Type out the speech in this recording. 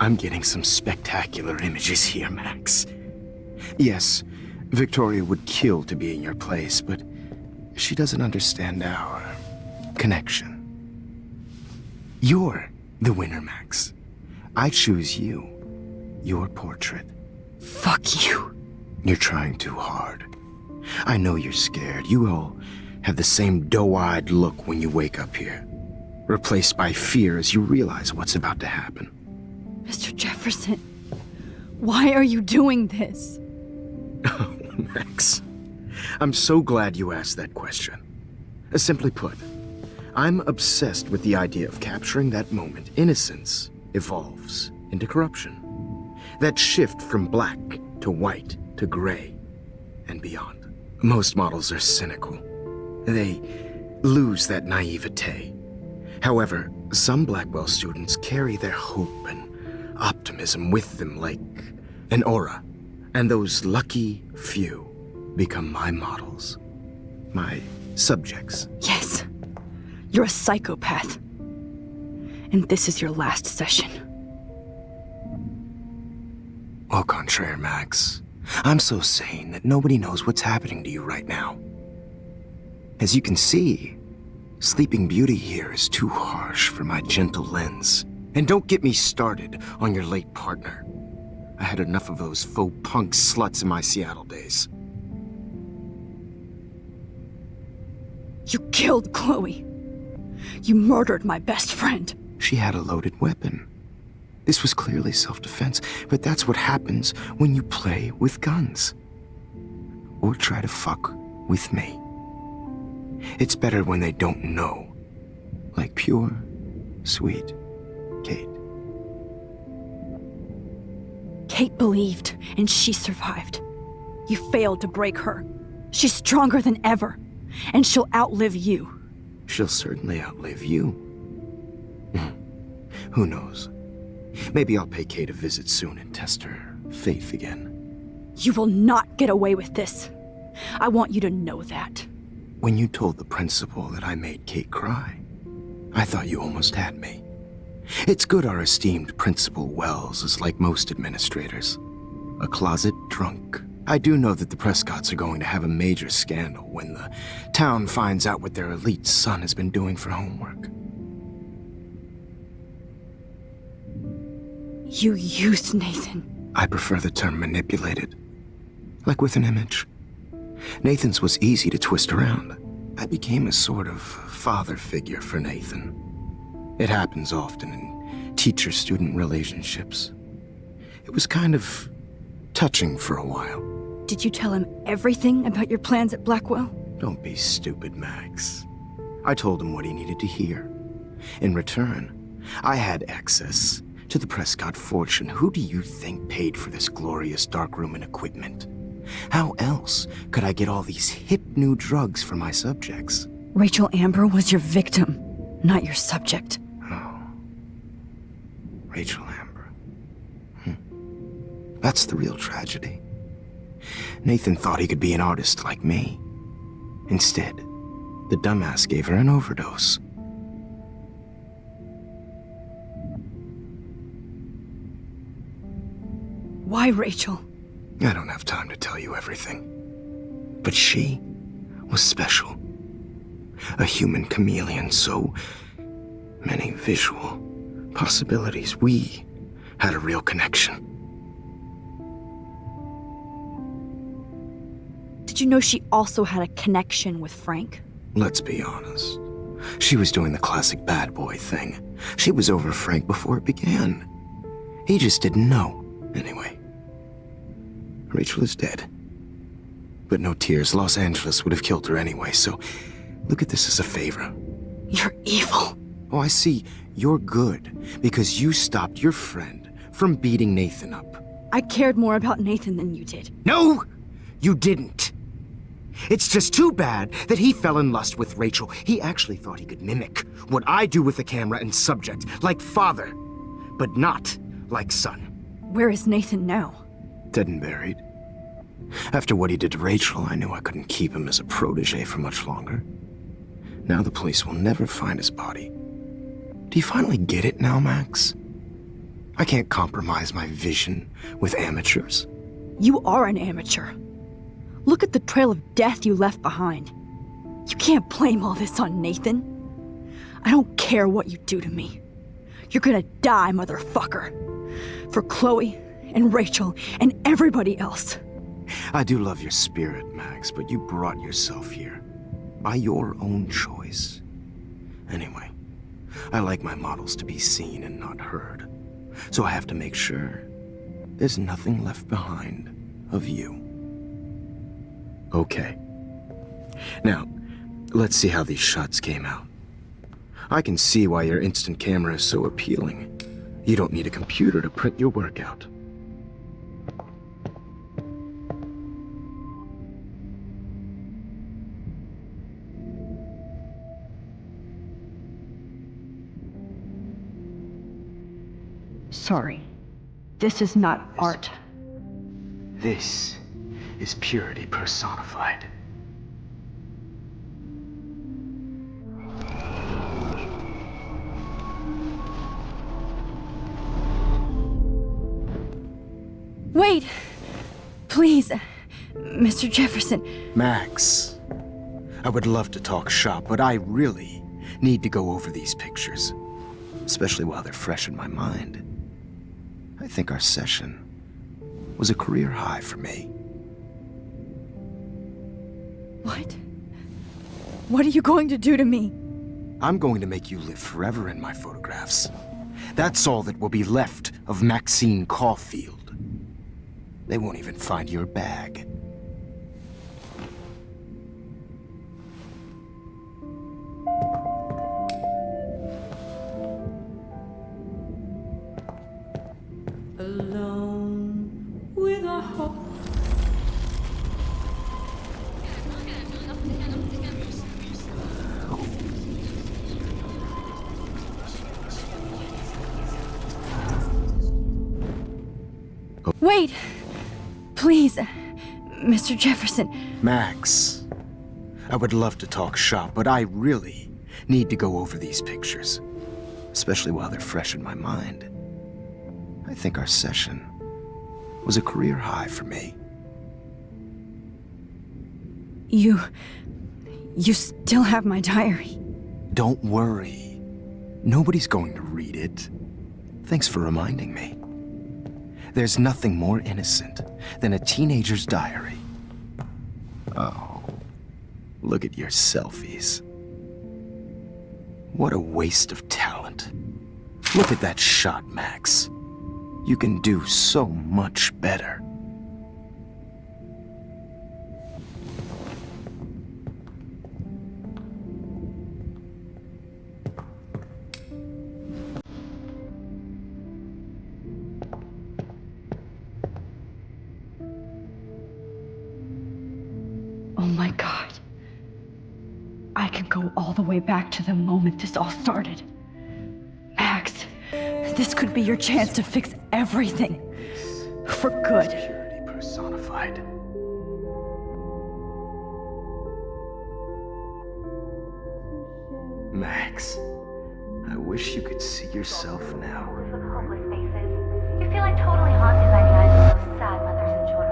I'm getting some spectacular images here, Max. Yes, Victoria would kill to be in your place, but she doesn't understand our connection. You're the winner, Max. I choose you. Your portrait. Fuck you. You're trying too hard. I know you're scared. You all have the same doe-eyed look when you wake up here, replaced by fear as you realize what's about to happen. Mr. Jefferson, why are you doing this? Oh, Max. I'm so glad you asked that question. Simply put, I'm obsessed with the idea of capturing that moment innocence evolves into corruption. That shift from black to white to gray and beyond. Most models are cynical. They lose that naivete. However, some Blackwell students carry their hope and optimism with them like an aura. And those lucky few become my models. My subjects. Yes. You're a psychopath. And this is your last session. Au contraire, Max. I'm so sane that nobody knows what's happening to you right now. As you can see, Sleeping Beauty here is too harsh for my gentle lens. And don't get me started on your late partner. I had enough of those faux punk sluts in my Seattle days. You killed Chloe. You murdered my best friend. She had a loaded weapon. This was clearly self-defense, but that's what happens when you play with guns. Or try to fuck with me. It's better when they don't know. Like pure, sweet Kate. Kate believed, and she survived. You failed to break her. She's stronger than ever, and she'll outlive you. She'll certainly outlive you. Who knows? Maybe I'll pay Kate a visit soon and test her faith again. You will not get away with this. I want you to know that. When you told the principal that I made Kate cry, I thought you almost had me. It's good our esteemed Principal Wells is like most administrators. A closet drunk. I do know that the Prescotts are going to have a major scandal when the town finds out what their elite son has been doing for homework. You used Nathan. I prefer the term manipulated. Like with an image. Nathan's was easy to twist around. I became a sort of father figure for Nathan. It happens often in teacher-student relationships. It was kind of touching for a while. Did you tell him everything about your plans at Blackwell? Don't be stupid, Max. I told him what he needed to hear. In return, I had access to the Prescott fortune. Who do you think paid for this glorious darkroom and equipment? How else could I get all these hip new drugs for my subjects? Rachel Amber was your victim, not your subject. Oh. Rachel Amber. That's the real tragedy. Nathan thought he could be an artist like me. Instead, the dumbass gave her an overdose. Why, Rachel? I don't have time to tell you everything. But she was special. A human chameleon, so many visual possibilities. We had a real connection. Did you know she also had a connection with Frank? Let's be honest. She was doing the classic bad boy thing. She was over Frank before it began. He just didn't know. Anyway, Rachel is dead. But no tears. Los Angeles would have killed her anyway, so look at this as a favor. You're evil. Oh, I see. You're good because you stopped your friend from beating Nathan up. I cared more about Nathan than you did. No, you didn't. It's just too bad that he fell in lust with Rachel. He actually thought he could mimic what I do with the camera and subject, like father, but not like son. Where is Nathan now? Dead and buried. After what he did to Rachel, I knew I couldn't keep him as a protege for much longer. Now the police will never find his body. Do you finally get it now, Max? I can't compromise my vision with amateurs. You are an amateur. Look at the trail of death you left behind. You can't blame all this on Nathan. I don't care what you do to me. You're gonna die, motherfucker. For Chloe and Rachel and everybody else. I do love your spirit, Max, but you brought yourself here. By your own choice. Anyway, I like my models to be seen and not heard. So I have to make sure there's nothing left behind of you. Okay. Now, let's see how these shots came out. I can see why your instant camera is so appealing. You don't need a computer to print your work out. Sorry. This is not art. This is purity personified. Wait! Please, Mr. Jefferson. Max, I would love to talk shop, but I really need to go over these pictures. Especially while they're fresh in my mind. I think our session was a career high for me. What? What are you going to do to me? I'm going to make you live forever in my photographs. That's all that will be left of Maxine Caulfield. They won't even find your bag. Alone with a hope. Wait! Please, Mr. Jefferson. Max, I would love to talk shop, but I really need to go over these pictures. Especially while they're fresh in my mind. I think our session was a career high for me. You still have my diary. Don't worry. Nobody's going to read it. Thanks for reminding me. There's nothing more innocent than a teenager's diary. Oh, look at your selfies. What a waste of talent. Look at that shot, Max. You can do so much better. Oh my God. I can go all the way back to the moment this all started. Max, this could be your chance to fix everything. For good. Purity personified. Max, I wish you could see yourself now. Hopeless faces. You feel like totally haunted by